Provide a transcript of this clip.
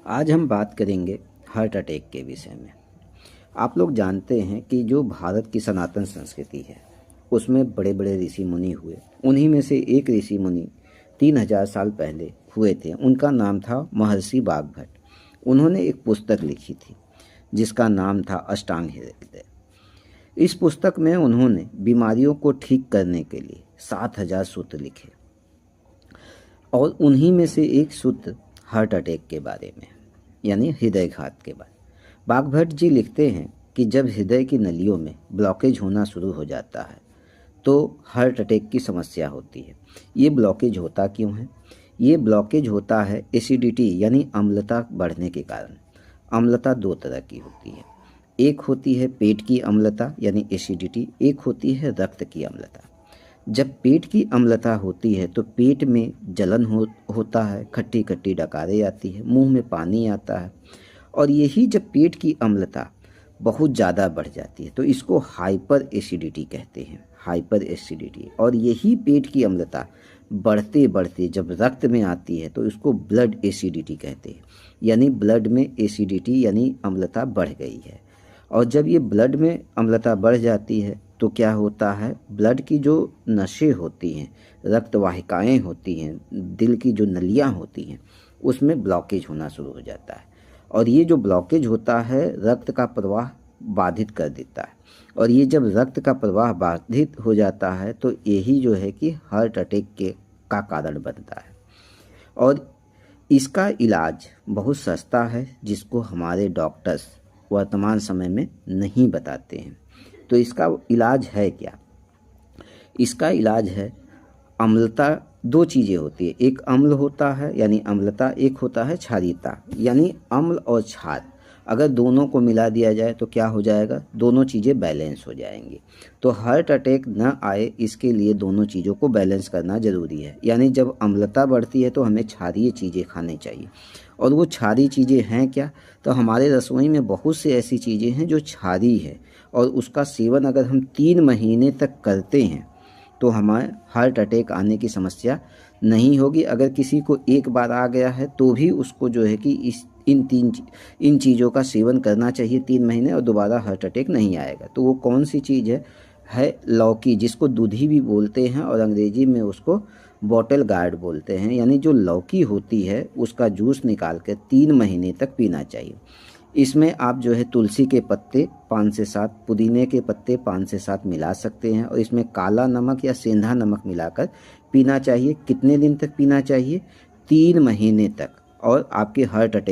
आज हम बात करेंगे हार्ट अटैक के विषय में। आप लोग जानते हैं कि जो भारत की सनातन संस्कृति है उसमें बड़े बड़े ऋषि मुनि हुए। उन्हीं में से एक ऋषि मुनि 3000 साल पहले हुए थे। उनका नाम था महर्षि वाग्भट। उन्होंने एक पुस्तक लिखी थी जिसका नाम था अष्टांग हृदय। इस पुस्तक में उन्होंने बीमारियों को ठीक करने के लिए 7000 सूत्र लिखे और उन्हीं में से एक सूत्र हार्ट अटैक के बारे में यानी हृदयघात के बारे में। वाग्भट जी लिखते हैं कि जब हृदय की नलियों में ब्लॉकेज होना शुरू हो जाता है तो हार्ट अटैक की समस्या होती है। ये ब्लॉकेज होता क्यों है? ये ब्लॉकेज होता है एसिडिटी यानी अम्लता बढ़ने के कारण। अम्लता दो तरह की होती है, एक होती है पेट की अम्लता यानी एसिडिटी, एक होती है रक्त की अम्लता। जब पेट की अम्लता होती है तो पेट में जलन होता है, खट्टी खट्टी डकारें आती है, मुंह में पानी आता है। और यही जब पेट की अम्लता बहुत ज़्यादा बढ़ जाती है तो इसको हाइपर एसिडिटी कहते हैं, हाइपर एसिडिटी। और यही पेट की अम्लता बढ़ते बढ़ते जब रक्त में आती है तो इसको ब्लड एसिडिटी कहते हैं, यानी ब्लड में एसिडिटी यानी अम्लता बढ़ गई है। और जब ये ब्लड में अम्लता बढ़ जाती है तो क्या होता है, ब्लड की जो नसें होती हैं, रक्त वाहिकाएँ होती हैं, दिल की जो नलियाँ होती हैं उसमें ब्लॉकेज होना शुरू हो जाता है। और ये जो ब्लॉकेज होता है रक्त का प्रवाह बाधित कर देता है। और ये जब रक्त का प्रवाह बाधित हो जाता है तो यही जो है कि हार्ट अटैक का कारण बनता है। और इसका इलाज बहुत सस्ता है जिसको हमारे डॉक्टर्स वर्तमान समय में नहीं बताते हैं। तो इसका इलाज है क्या? इसका इलाज है अम्लता। दो चीज़ें होती है, एक अम्ल होता है यानी अम्लता, एक होता है क्षारीयता यानी अम्ल और क्षार। अगर दोनों को मिला दिया जाए तो क्या हो जाएगा, दोनों चीज़ें बैलेंस हो जाएंगी। तो हार्ट अटैक न आए इसके लिए दोनों चीज़ों को बैलेंस करना ज़रूरी है। यानी जब अम्लता बढ़ती है तो हमें क्षारीय चीज़ें खानी चाहिए। और वो क्षारीय चीज़ें हैं क्या? तो हमारे रसोई में बहुत सी ऐसी चीज़ें हैं जो क्षारीय है और उसका सेवन अगर हम 3 महीने तक करते हैं तो हमारे हार्ट अटैक आने की समस्या नहीं होगी। अगर किसी को एक बार आ गया है तो भी उसको जो है कि इन चीज़ों का सेवन करना चाहिए 3 महीने और दोबारा हार्ट अटैक नहीं आएगा। तो वो कौन सी चीज़ है लौकी, जिसको दूधी भी बोलते हैं और अंग्रेजी में उसको बॉटल गार्ड बोलते हैं। यानी जो लौकी होती है उसका जूस निकाल कर 3 महीने तक पीना चाहिए। इसमें आप जो है तुलसी के पत्ते 5 से 7, पुदीने के पत्ते 5 से 7 मिला सकते हैं और इसमें काला नमक या सेंधा नमक मिलाकर पीना चाहिए। कितने दिन तक पीना चाहिए? 3 महीने तक। और आपके हार्ट अटैक